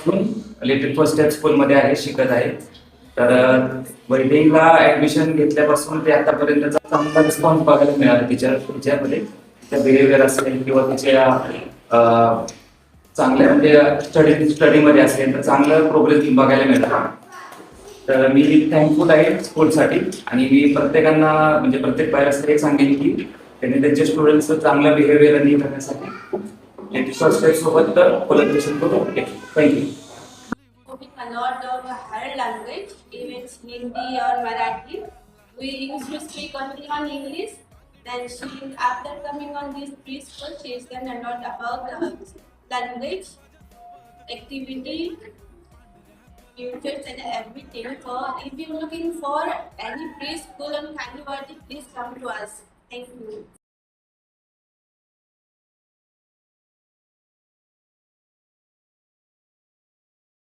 पासून little first step स्कूलमध्ये आहे, शिकत आहे. तर वेडिंगला ऍडमिशन घेतल्यापासून ते आतापर्यंतचा चांगला रिस्पॉन्स बघायला मिळाला तिच्यामध्ये. तिच्या बिहेवियर असेल किंवा तिच्या चांगल्या म्हणजे स्टडीमध्ये असेल तर चांगलं प्रोग्रेस बघायला मिळतं. तर मी थँकफुल आहे स्कूलसाठी आणि मी प्रत्येकांना म्हणजे प्रत्येक पॅरेंट्सला हे सांगेन की त्यांनी त्यांच्या स्टुडंट्सचं चांगलं बिहेवियर आणि करण्यासाठी सोबत कोलॅबोरेशन करू. Thank you. Speaking a lot of higher language, even Hindi or Marathi. We used to speak only on English. Then after coming on this preschool, she has learned a lot about the language, activity, futures, and everything. So if you're looking for any preschool on Kandivadi, please come to us. Thank you.